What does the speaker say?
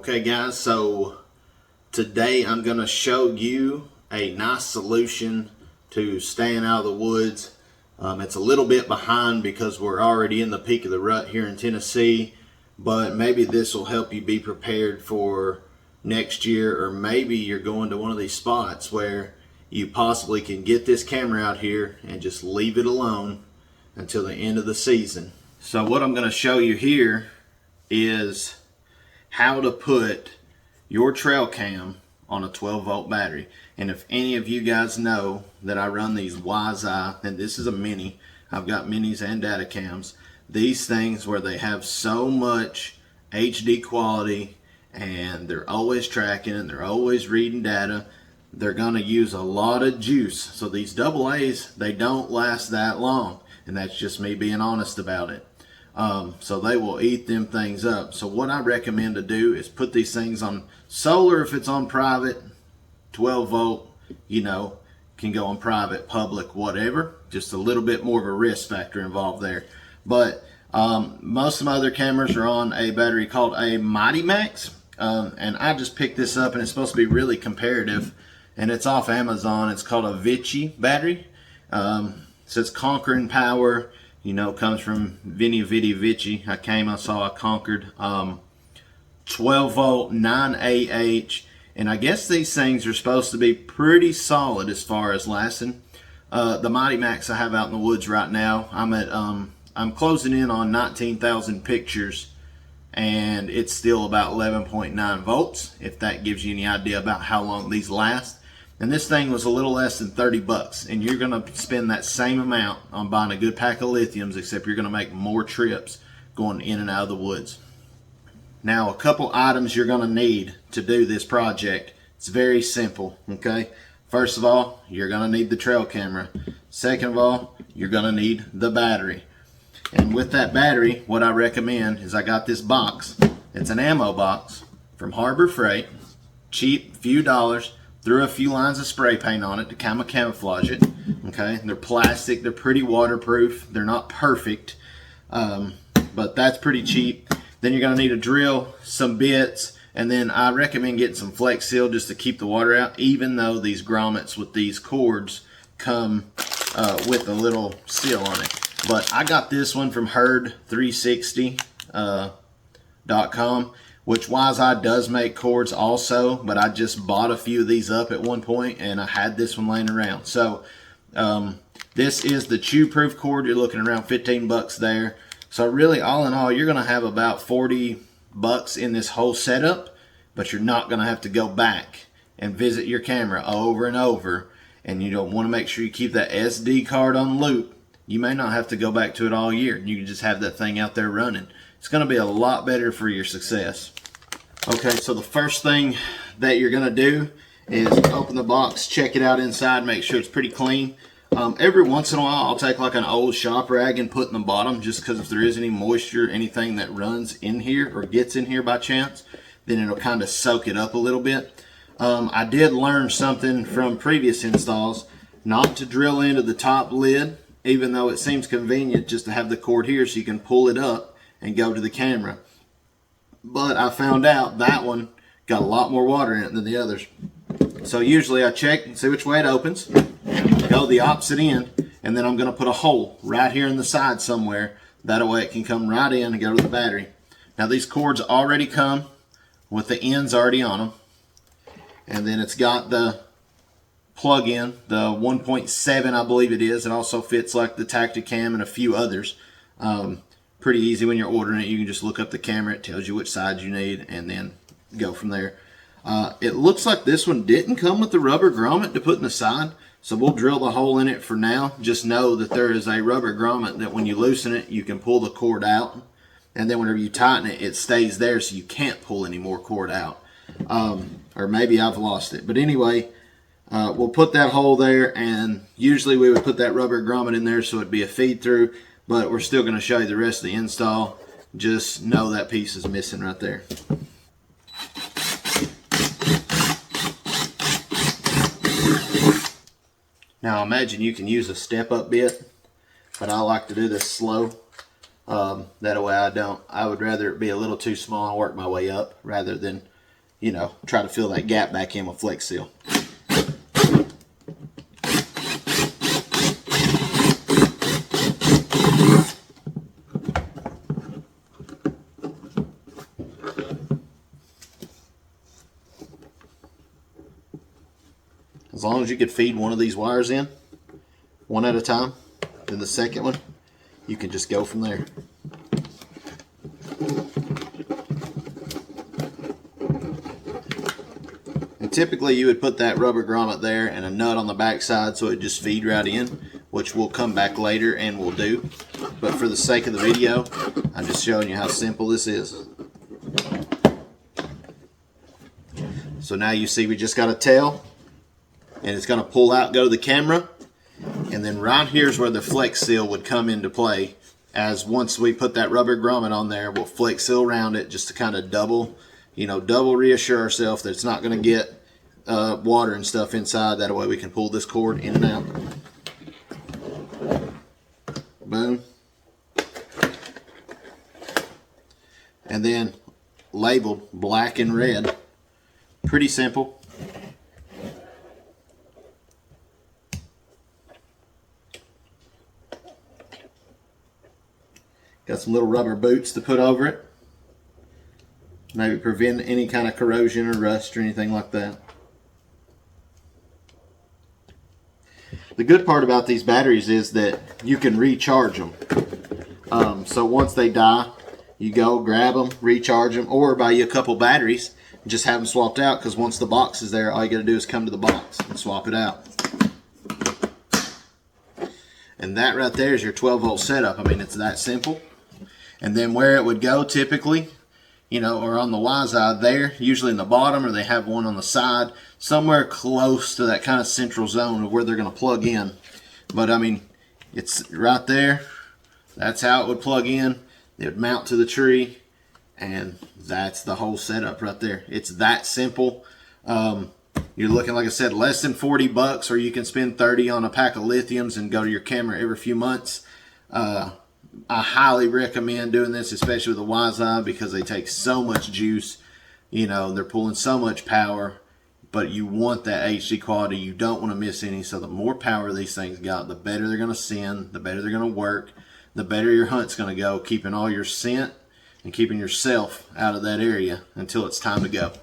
Okay guys, so today I'm going to show you a nice solution to staying out of the woods. It's a little bit behind because we're already in the peak of the rut here in Tennessee, but maybe this will help you be prepared for next year, or maybe you're going to one of these spots where you possibly can get this camera out here and just leave it alone until the end of the season. So what I'm going to show you here is how to put your trail cam on a 12-volt battery. And if any of you guys know that I run these Wi-Fi, and this is a mini, I've got minis and data cams, these things where they have so much HD quality and they're always tracking and they're always reading data, they're going to use a lot of juice. So these AA's, they don't last that long, and that's just me being honest about it. So they will eat them things up. So what I recommend to do is put these things on solar if it's on private, 12 volt, you know, can go on private, public, whatever. Just a little bit more of a risk factor involved there. But most of my other cameras are on a battery called a Mighty Max. And I just picked this up, and it's supposed to be really comparative. And it's off Amazon. It's called a Vichy battery. So it's conquering power. You know, comes from Vini Vidi Vici. I saw, I conquered. 12 volt, 9AH. And I guess these things are supposed to be pretty solid as far as lasting. The Mighty Max I have out in the woods right now, I'm closing in on 19,000 pictures, and it's still about 11.9 volts, if that gives you any idea about how long these last. And this thing was a little less than 30 bucks, and you're going to spend that same amount on buying a good pack of lithiums, except you're going to make more trips going in and out of the woods. Now, a couple items you're going to need to do this project. It's very simple, okay? First of all, you're going to need the trail camera. Second of all, you're going to need the battery. And with that battery, what I recommend is I got this box. It's an ammo box from Harbor Freight. Cheap, few dollars. Threw a few lines of spray paint on it to kind of camouflage it. Okay, they're plastic, they're pretty waterproof, they're not perfect, but that's pretty cheap. Then you're going to need a drill, some bits, and then I recommend getting some Flex Seal just to keep the water out, even though these grommets with these cords come with a little seal on it. But I got this one from herd360.com. which Wi-Fi does make cords also, but I just bought a few of these up at one point, and I had this one laying around. So this is the chew-proof cord. You're looking around 15 bucks there. So really, all in all, you're going to have about 40 bucks in this whole setup, but you're not going to have to go back and visit your camera over and over, and you don't want to make sure you keep that SD card on loop. You may not have to go back to it all year. You can just have that thing out there running. It's going to be a lot better for your success. Okay, so the first thing that you're going to do is open the box, check it out inside, make sure it's pretty clean. Every once in a while, I'll take like an old shop rag and put in the bottom, just because if there is any moisture, anything that runs in here or gets in here by chance, then it'll kind of soak it up a little bit. I did learn something from previous installs, not to drill into the top lid, even though it seems convenient just to have the cord here so you can pull it up and go to the camera. But I found out that one got a lot more water in it than the others. So usually I check and see which way it opens, go the opposite end, and then I'm going to put a hole right here in the side somewhere. That way it can come right in and go to the battery. Now these cords already come with the ends already on them. And then it's got the plug-in, the 1.7 I believe it is. It also fits like the Tacticam and a few others. Pretty easy when you're ordering it. You can just look up the camera. It tells you which side you need and then go from there. It looks like this one didn't come with the rubber grommet to put in the side, so we'll drill the hole in it for now. Just know that there is a rubber grommet that when you loosen it, you can pull the cord out, and then whenever you tighten it, it stays there so you can't pull any more cord out. Or maybe I've lost it. But anyway, we'll put that hole there, and usually we would put that rubber grommet in there so it'd be a feed through. But we're still going to show you the rest of the install. Just know that piece is missing right there. Now imagine you can use a step-up bit, but I like to do this slow. That way I would rather it be a little too small and work my way up rather than, you know, try to fill that gap back in with Flex Seal. As long as you could feed one of these wires in, one at a time, then the second one, you can just go from there. And typically you would put that rubber grommet there and a nut on the back side so it just feed right in, which we'll come back later and we'll do. But for the sake of the video, I'm just showing you how simple this is. So now you see we just got a tail, and it's going to pull out, go to the camera, and then right here's where the Flex Seal would come into play. As once we put that rubber grommet on there, we'll Flex Seal around it just to kind of double reassure ourselves that it's not going to get water and stuff inside. That way we can pull this cord in and out. Boom. And then labeled black and red. Pretty simple. Got some little rubber boots to put over it. Maybe prevent any kind of corrosion or rust or anything like that. The good part about these batteries is that you can recharge them. So once they die, you go grab them, recharge them, or buy you a couple batteries and just have them swapped out, because once the box is there, all you got to do is come to the box and swap it out. And that right there is your 12-volt setup. I mean, it's that simple. And then where it would go typically, you know, or on the Y side there, usually in the bottom, or they have one on the side, somewhere close to that kind of central zone of where they're going to plug in. But I mean, it's right there. That's how it would plug in. It would mount to the tree, and that's the whole setup right there. It's that simple. You're looking, like I said, less than 40 bucks, or you can spend 30 on a pack of lithiums and go to your camera every few months. I highly recommend doing this, especially with the Y-Side, because they take so much juice. You know, they're pulling so much power, but you want that HD quality. You don't want to miss any. So the more power these things got, the better they're going to send, the better they're going to work, the better your hunt's going to go, keeping all your scent and keeping yourself out of that area until it's time to go.